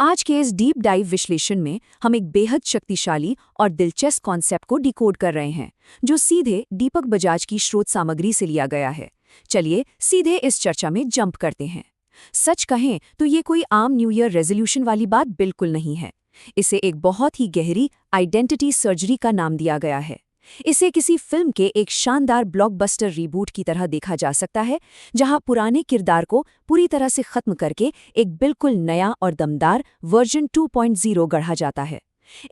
आज के इस डीप डाइव विश्लेषण में हम एक बेहद शक्तिशाली और दिलचस्प कॉन्सेप्ट को डिकोड कर रहे हैं, जो सीधे दीपक बजाज की स्रोत सामग्री से लिया गया है। चलिए सीधे इस चर्चा में जंप करते हैं। सच कहें तो ये कोई आम न्यू ईयर रेजोल्यूशन वाली बात बिल्कुल नहीं है। इसे एक बहुत ही गहरी आइडेंटिटी सर्जरी का नाम दिया गया है। इसे किसी फिल्म के एक शानदार ब्लॉकबस्टर रीबूट की तरह देखा जा सकता है, जहां पुराने किरदार को पूरी तरह से खत्म करके एक बिल्कुल नया और दमदार वर्जन 2.0 गढ़ा जाता है।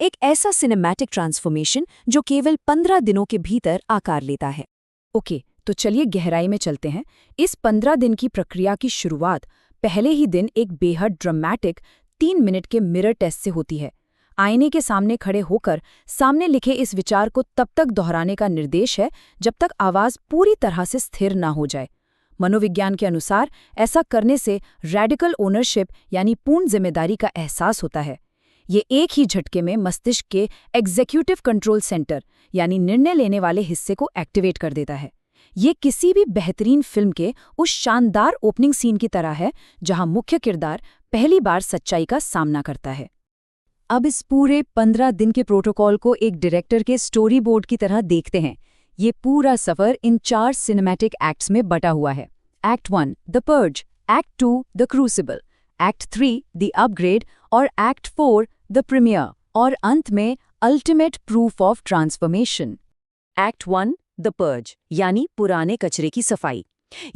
एक ऐसा सिनेमैटिक ट्रांसफॉर्मेशन जो केवल 15 दिनों के भीतर आकार लेता है। ओके, तो चलिए गहराई में चलते हैं। इस 15 दिन की प्रक्रिया की शुरुआत पहले ही दिन एक बेहद ड्रामेटिक 3 मिनट के मिरर टेस्ट से होती है। आईने के सामने खड़े होकर सामने लिखे इस विचार को तब तक दोहराने का निर्देश है जब तक आवाज पूरी तरह से स्थिर ना हो जाए। मनोविज्ञान के अनुसार ऐसा करने से रैडिकल ओनरशिप यानी पूर्ण जिम्मेदारी का एहसास होता है। ये एक ही झटके में मस्तिष्क के एग्जीक्यूटिव कंट्रोल सेंटर यानी निर्णय लेने वाले हिस्से को एक्टिवेट कर देता है। ये किसी भी बेहतरीन फिल्म के उस शानदार ओपनिंग सीन की तरह है जहां मुख्य किरदार पहली बार सच्चाई का सामना करता है। अब इस पूरे 15 दिन के प्रोटोकॉल को एक डायरेक्टर के स्टोरी बोर्ड की तरह देखते हैं। ये पूरा सफर इन 4 सिनेमैटिक एक्ट्स में बटा हुआ है। Act 1 the purge, act 2 the crucible, act 3 the upgrade और एक्ट 4 द प्रीमियर, और अंत में ultimate proof of transformation. Act 1 the purge यानी पुराने कचरे की सफाई।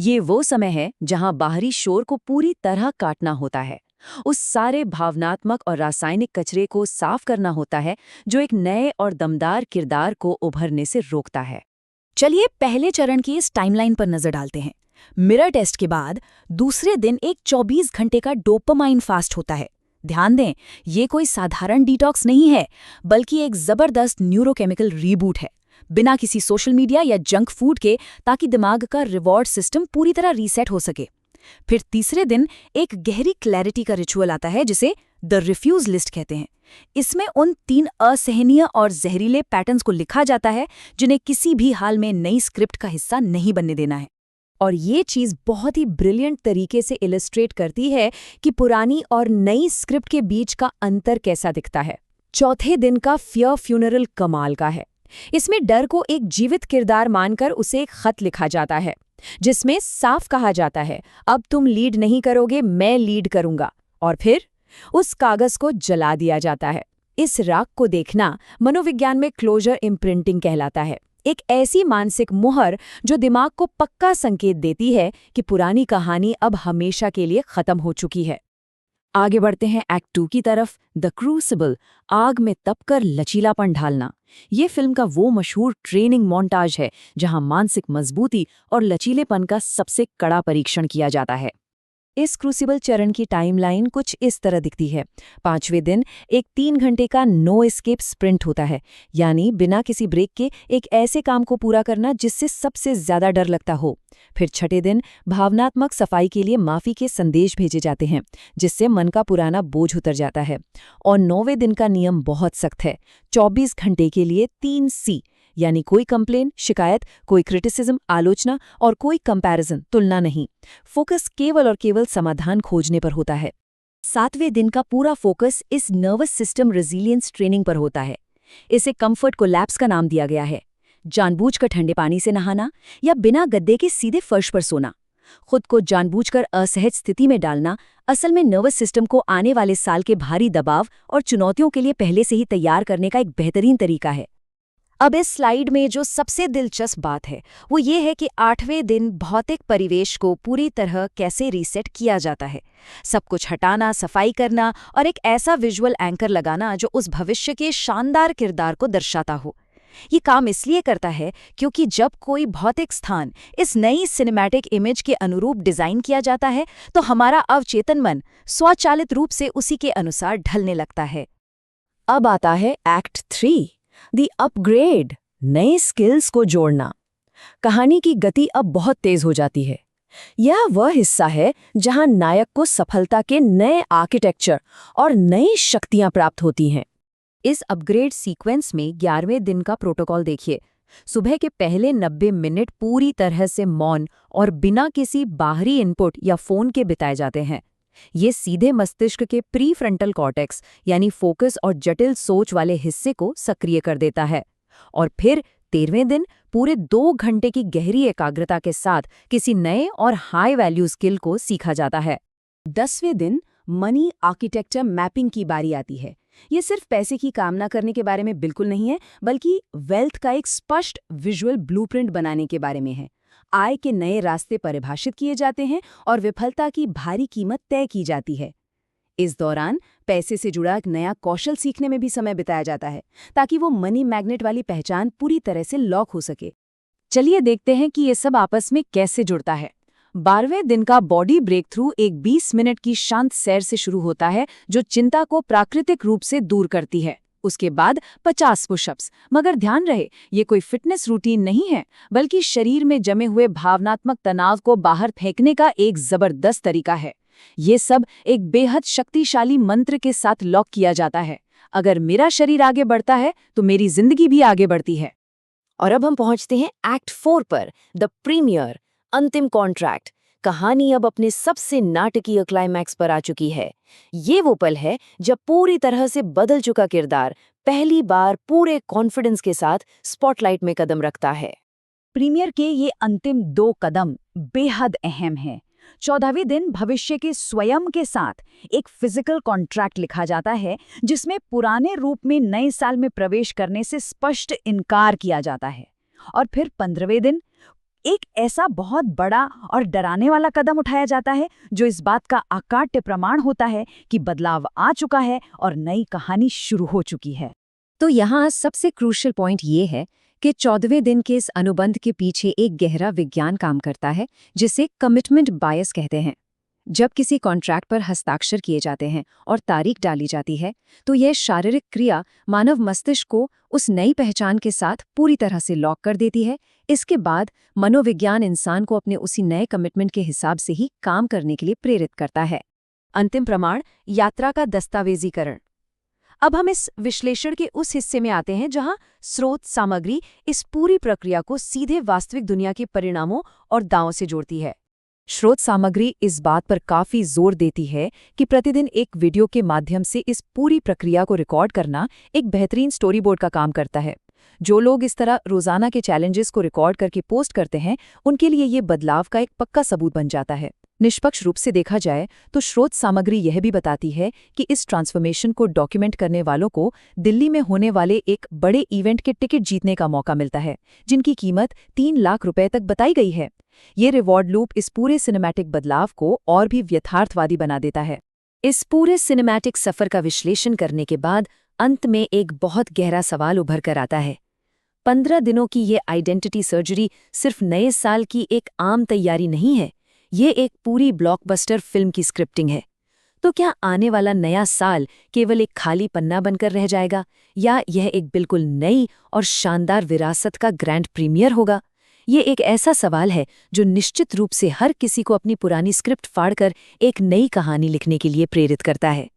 ये वो समय है जहां बाहरी शोर को पूरी तरह काटना होता है। उस सारे भावनात्मक और रासायनिक कचरे को साफ करना होता है जो एक नए और दमदार किरदार को उभरने से रोकता है। चलिए पहले चरण की इस टाइमलाइन पर नजर डालते हैं। मिरर टेस्ट के बाद दूसरे दिन एक 24 घंटे का डोपामाइन फास्ट होता है। ध्यान दें, ये कोई साधारण डिटॉक्स नहीं है, बल्कि एक जबरदस्त न्यूरोकेमिकल रीबूट है, बिना किसी सोशल मीडिया या जंक फूड के, ताकि दिमाग का रिवॉर्ड सिस्टम पूरी तरह रीसेट हो सके। फिर तीसरे दिन एक गहरी क्लैरिटी का रिचुअल आता है जिसे द रिफ्यूज लिस्ट कहते हैं। इसमें उन 3 असहनीय और जहरीले पैटर्न्स को लिखा जाता है जिन्हें किसी भी हाल में नई स्क्रिप्ट का हिस्सा नहीं बनने देना है। और ये चीज़ बहुत ही ब्रिलियंट तरीके से इलस्ट्रेट करती है कि पुरानी और नई स्क्रिप्ट के बीच का अंतर कैसा दिखता है। चौथे दिन का फियर फ्यूनरल कमाल का है। इसमें डर को एक जीवित किरदार मानकर उसे एक खत लिखा जाता है जिसमें साफ कहा जाता है, अब तुम लीड नहीं करोगे, मैं लीड करूंगा। और फिर उस कागज को जला दिया जाता है। इस राख को देखना मनोविज्ञान में क्लोजर इम्प्रिंटिंग कहलाता है, एक ऐसी मानसिक मुहर जो दिमाग को पक्का संकेत देती है कि पुरानी कहानी अब हमेशा के लिए खत्म हो चुकी है। आगे बढ़ते हैं एक्ट 2 की तरफ, द क्रूसिबल, आग में तपकर लचीलापन ढालना। ये फिल्म का वो मशहूर ट्रेनिंग मोन्टाज है जहां मानसिक मजबूती और लचीलेपन का सबसे कड़ा परीक्षण किया जाता है। इस क्रूसिबल चरण की टाइमलाइन कुछ इस तरह दिखती है। 5वें दिन एक 3 घंटे का नो एस्केप स्प्रिंट होता है, यानी बिना किसी ब्रेक के एक ऐसे काम को पूरा करना जिससे सबसे ज्यादा डर लगता हो। फिर 6ठे दिन भावनात्मक सफाई के लिए माफी के संदेश भेजे जाते हैं, जिससे मन का पुराना बोझ उतर जाता है। और 9वें दिन का नियम बहुत सख्त है, 24 घंटे के लिए 3 सी, यानी कोई कंप्लेन, शिकायत, कोई क्रिटिसिज्म, आलोचना और कोई कंपैरिजन, तुलना नहीं। फोकस केवल और केवल समाधान खोजने पर होता है। 7वें दिन का पूरा फोकस इस नर्वस सिस्टम रेजिलियंस ट्रेनिंग पर होता है। इसे कंफर्ट कोलैप्स का नाम दिया गया है। जानबूझकर ठंडे पानी से नहाना या बिना गद्दे के सीधे फर्श पर सोना, खुद को जानबूझकर असहज स्थिति में डालना, असल में नर्वस सिस्टम को आने वाले साल के भारी दबाव और चुनौतियों के लिए पहले से ही तैयार करने का एक बेहतरीन तरीका है। अब इस स्लाइड में जो सबसे दिलचस्प बात है वो ये है कि 8वें दिन भौतिक परिवेश को पूरी तरह कैसे रीसेट किया जाता है। सब कुछ हटाना, सफाई करना और एक ऐसा विजुअल एंकर लगाना जो उस भविष्य के शानदार किरदार को दर्शाता हो। ये काम इसलिए करता है क्योंकि जब कोई भौतिक स्थान इस नई सिनेमैटिक इमेज के अनुरूप डिजाइन किया जाता है तो हमारा अवचेतन मन स्वचालित रूप से उसी के अनुसार ढलने लगता है। अब आता है एक्ट 3 द अपग्रेड, नए स्किल्स को जोड़ना। कहानी की गति अब बहुत तेज हो जाती है। यह वह हिस्सा है जहां नायक को सफलता के नए आर्किटेक्चर और नई शक्तियां प्राप्त होती हैं। इस अपग्रेड सीक्वेंस में 11वें दिन का प्रोटोकॉल देखिए। सुबह के पहले 90 मिनट पूरी तरह से मौन और बिना किसी बाहरी इनपुट या फोन के बिताए जाते हैं। ये सीधे मस्तिष्क के प्रीफ्रंटल कॉर्टेक्स यानी फोकस और जटिल सोच वाले हिस्से को सक्रिय कर देता है। और फिर 13वें दिन पूरे 2 घंटे की गहरी एकाग्रता के साथ किसी नए और हाई वैल्यू स्किल को सीखा जाता है। 10वें दिन मनी आर्किटेक्चर मैपिंग की बारी आती है। ये सिर्फ पैसे की कामना करने के बारे में बिल्कुल नहीं है, बल्कि वेल्थ का एक स्पष्ट विजुअल ब्लूप्रिंट बनाने के बारे में है। आय के नए रास्ते परिभाषित किए जाते हैं और विफलता की भारी कीमत तय की जाती है। इस दौरान पैसे से जुड़ा एक नया कौशल सीखने में भी समय बिताया जाता है, ताकि वो मनी मैग्नेट वाली पहचान पूरी तरह से लॉक हो सके। चलिए देखते हैं कि ये सब आपस में कैसे जुड़ता है। 12वें दिन का बॉडी ब्रेक थ्रू एक 20 मिनट की शांत सैर से शुरू होता है, जो चिंता को प्राकृतिक रूप से दूर करती है। उसके बाद 50 पुशअप्स। मगर ध्यान रहे, ये कोई फिटनेस रूटीन नहीं है, बल्कि शरीर में जमे हुए भावनात्मक तनाव को बाहर फेंकने का एक जबरदस्त तरीका है। ये सब एक बेहद शक्तिशाली मंत्र के साथ लॉक किया जाता है। अगर मेरा शरीर आगे बढ़ता है तो मेरी जिंदगी भी आगे बढ़ती है। और अब हम पहुंचते हैं एक्ट 4 पर, द प्रीमियर, अंतिम कॉन्ट्रैक्ट। कहानी अब अपने सबसे नाटकीय क्लाइमैक्स पर आ चुकी है। ये वो पल है जब पूरी तरह से बदल चुका किरदार पहली बार पूरे कॉन्फिडेंस के साथ स्पॉटलाइट में कदम रखता है। प्रीमियर के ये अंतिम 2 कदम बेहद अहम हैं। 14वें दिन भविष्य के स्वयं के साथ एक फिजिकल कॉन्ट्रैक्ट लिखा जाता है, जिसमें पुराने रूप में नए साल में प्रवेश करने से स्पष्ट इनकार किया जाता है। और फिर 15वें दिन एक ऐसा बहुत बड़ा और डराने वाला कदम उठाया जाता है, जो इस बात का अकाट्य प्रमाण होता है कि बदलाव आ चुका है और नई कहानी शुरू हो चुकी है। तो यहाँ सबसे क्रूशियल पॉइंट ये है कि 14वें दिन के इस अनुबंध के पीछे एक गहरा विज्ञान काम करता है, जिसे कमिटमेंट बायस कहते हैं। जब किसी कॉन्ट्रैक्ट पर हस्ताक्षर किए जाते हैं और तारीख डाली जाती है, तो यह शारीरिक क्रिया मानव मस्तिष्क को उस नई पहचान के साथ पूरी तरह से लॉक कर देती है। इसके बाद मनोविज्ञान इंसान को अपने उसी नए कमिटमेंट के हिसाब से ही काम करने के लिए प्रेरित करता है। अंतिम प्रमाण, यात्रा का दस्तावेजीकरण। अब हम इस विश्लेषण के उस हिस्से में आते हैं जहां स्रोत सामग्री इस पूरी प्रक्रिया को सीधे वास्तविक दुनिया के परिणामों और दावों से जोड़ती है। स्रोत सामग्री इस बात पर काफी जोर देती है कि प्रतिदिन एक वीडियो के माध्यम से इस पूरी प्रक्रिया को रिकॉर्ड करना एक बेहतरीन स्टोरी बोर्ड का काम करता है। जो लोग इस तरह रोजाना के चैलेंजेस को रिकॉर्ड करके पोस्ट करते हैं, उनके लिए ये बदलाव का एक पक्का सबूत बन जाता है। निष्पक्ष रूप से देखा जाए तो स्रोत सामग्री यह भी बताती है कि इस ट्रांसफॉर्मेशन को डॉक्यूमेंट करने वालों को दिल्ली में होने वाले एक बड़े इवेंट के टिकट जीतने का मौका मिलता है, जिनकी कीमत 3 लाख रुपए तक बताई गई है। ये रिवॉर्ड लूप इस पूरे सिनेमैटिक बदलाव को और भी यथार्थवादी बना देता है। इस पूरे सिनेमैटिक सफर का विश्लेषण करने के बाद अंत में एक बहुत गहरा सवाल उभर कर आता है। 15 दिनों की ये आइडेंटिटी सर्जरी सिर्फ नए साल की एक आम तैयारी नहीं है, ये एक पूरी ब्लॉकबस्टर फिल्म की स्क्रिप्टिंग है। तो क्या आने वाला नया साल केवल एक खाली पन्ना बनकर रह जाएगा, या यह एक बिल्कुल नई और शानदार विरासत का ग्रैंड प्रीमियर होगा? ये एक ऐसा सवाल है जो निश्चित रूप से हर किसी को अपनी पुरानी स्क्रिप्ट फाड़कर एक नई कहानी लिखने के लिए प्रेरित करता है।